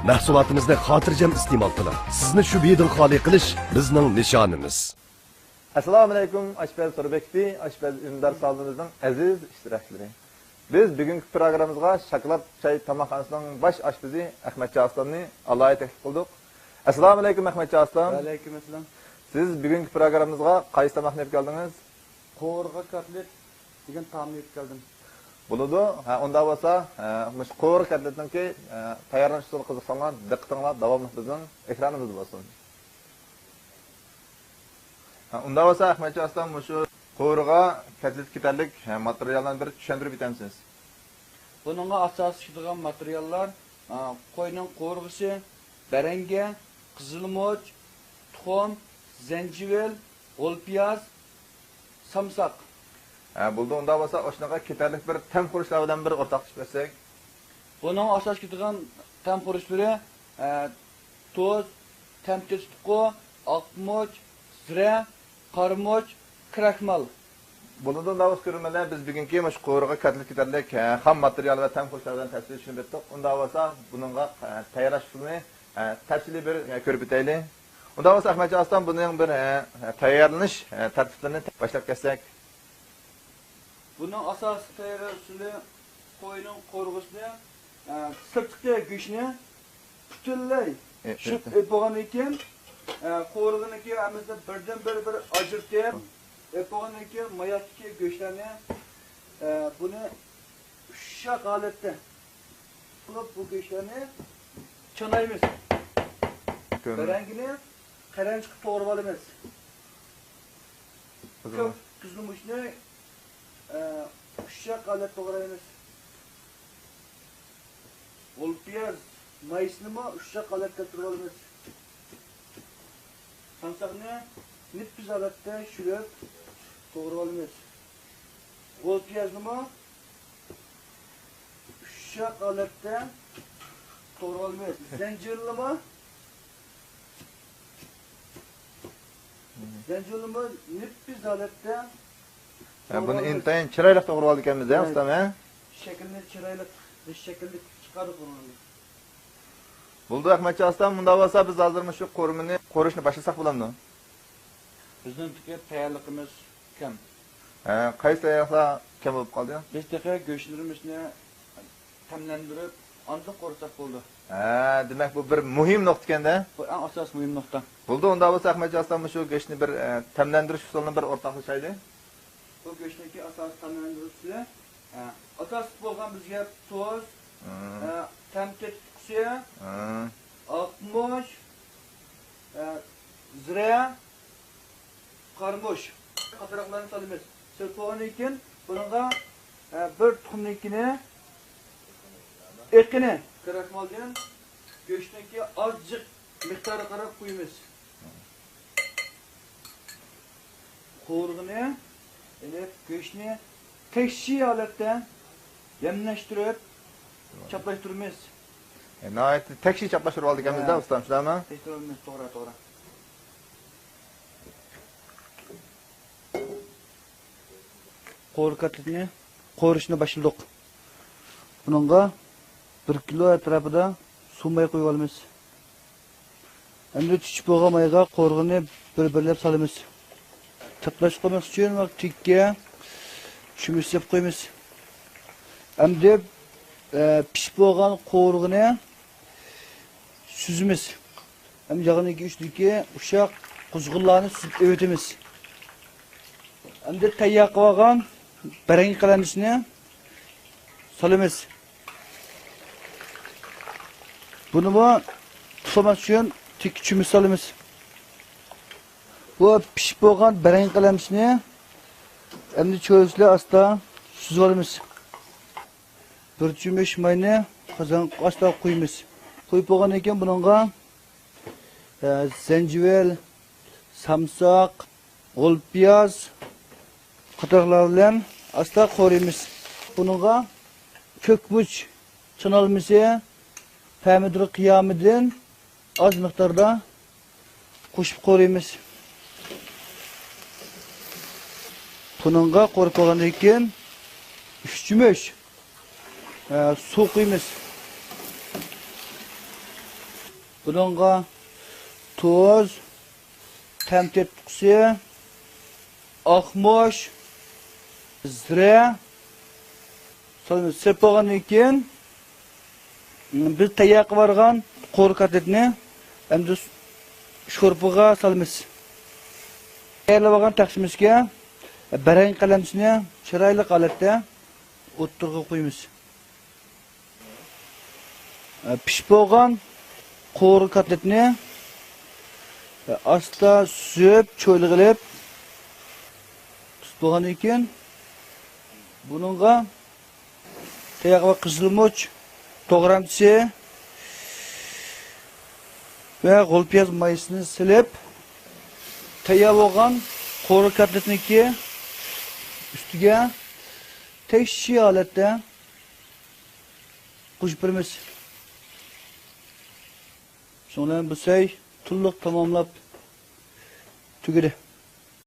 mahsulotimizni xotirjam iste'mol qiling. Sizni shu bedil xoli qilish bizning nishonimiz. Assalomu alaykum, Ashpaz To'rbekdi, Ashpaz Undar salonimizning aziz ishtirokchilari. Biz bugungi programmamizga shokolad choy tomoqxonasining bosh oshpazi Ahmadjon Aslonni alohida taklif qildik. Assalomu alaykum Ahmadjon Aslan. Va alaykum assalom. Siz bugungi programmamizga qaysi tomoqni olib keldingiz? Qo'rg'a kotlet degan taomni olib keldim. Bo'ladi. Unda bo'lsa, mush qo'rg'a kotletningki tayyorlanish usuli qiziqsanlar, diqqatinglar davomli bizning ekranimizda bo'lsin. Unda bo'lsa Ahmadjon Aslan mush qo'rg'a kotlet ketarlik materiallarni bir tushuntirib o'tamsiz. Buningga asosiy tushadigan materiallar qo'yning qo'rg'isi, baranga, qizilmoch, tuxum, zencevil, g'o'lpiyaz, samsaq. Bo'ldi. Unda bo'lsa o'shanaqa ketarlik bir tam xurishlar bilan bir o'rtoqlashib bersak. Buning asosiy ketadigan tam xurishlari tuz, tamchish tuqu, oqmoch, zira, qarmoch, kraxmal. Bundan da o'zgarmalar biz bugungi mush qo'rg'a kotlet ketarlik ham material va tam xurishlar bilan tafsil tushunib o'tdik. Unda bo'lsa buningga tayyorlash usulini tafsiliy bir ko'rib o'taylik. Unda bo'lsa Ahmadjon Aslan buning bir tayyorlanish tartiblarini boshlab ketsak. Buning asosiy tayyorlash usuli qo'yning qo'rg'isini, sirtqi go'shtni butunlay shib bo'lgan ekan, qo'rg'iniki amizda birdan bir ajirtib, bo'lgan ekan mayatdagi go'shtlarni buni ushoq holatda qilib bu go'shtlarni chanaymiz. Barangini qaranchiq to'g'rib olamiz. Qizilmochni ushoq holatda to'g'raymiz. G'o'lpiyaz maysni ushoq holatda keltirib olamiz. Samsaqni nippiz holatda shulab to'g'rib olamiz. G'o'lpiyazni ushoq holatda to'g'rib olamiz. Zanjirni nippiz holatda. Buni intayin chiroyli to'g'rib oldik ekanmiz, ustam, Shaklni chiroyli, shaklni chiqarib qo'yamiz. Bo'ldi Ahmadjon Aslan, bunda bo'lsa biz hozir shu qo'rmini qo'rishni boshlasak bo'ladimi? Bizning tayyorligimiz kam. Qaysi tayyorlar kam bo'lib qoldi? Biz go'shtlarimizni tamlantirib, anda qo'rsak bo'ldi. Demak bu bir muhim nuqta ekanda. Bu eng asosiy muhim nuqta. Bo'ldi, unda bo'lsa Ahmadjon Aslan shu go'shtni bir tamlantirish usulini bir o'rtoqlashaylik. Bu go'shtdagi asosiy tamlantirish usuli asosiy bo'lgan bizga tuz, tamchi tuqsi, oqmoch, zira, qarmosh qatorlarni solamiz. Sirpo'ni ekan, bunga bir tuxumnikini eqini kraxmaldan go'shtdagi ozchiq miqdori qarab qo'yamiz. Qo'rg'ini, go'shtni tekshi holatda yamlashtirib, chaplashtiramiz. Nihoyat tekshi chaplashtirib oldik ekanmiz-da, ustam, shundami? Tekshiramiz to'g'ri. Qo'rg'a kotletni qo'rishni boshladik. Buningga 1 kilo atrofida suv may qo'yib olamiz. Endi tushib bo'lgan mayga qo'rg'ini bir-birlab solamiz. Chaplash qilmoq uchun vaqtga shumishib qo'yamiz. Endi pishib bo'lgan qo'rg'ini suzimiz. Endi yog'iniga uchligi ushoq quzg'unlarni suzib o'tamiz. Endi tayyor qilgan barang qalanishni solamiz. Buni tuxumas uchun tik chumush solamiz. Bu pishib bo'lgan barang qalanishni endi cho'zla asta suzib olamiz. Bir chumush mayni qozonga asta qo'yamiz. Qo'yib bo'lgandan keyin buningga zencevil, samsaq, g'o'lpiyaz qatorlar bilan asta qo'yamiz. Buningga ko'kmuch chanalmisi, pomidor qiyomidan oz miqdorda qo'shib qo'yamiz. Buningga qo'rib qo'ygandan keyin 3 chumush suv quymiz. Bununğa tuz, tam tetqisi, oqmosh, zira solamiz. Sepog'andan keyin biz tayyor qilib olgan qo'ri kotletni endi sho'rpaga solamiz. Tayyorlab olgan taqsimizga barang qalamchini chiroyli holatda o'ttirga qo'yamiz. Pishib bo'lgan qo'ri kotletni asta suyib, cho'lg'ilib tutgandan keyin buningga tayyor va qizilmoch, to'g'ramchi va g'o'lpiyoz maysini silib, tayyor bo'lgan qo'ri kotletniki ustiga tekshi holatda qo'shib beramiz. Sonra bu to'liq tamomlab tugadi.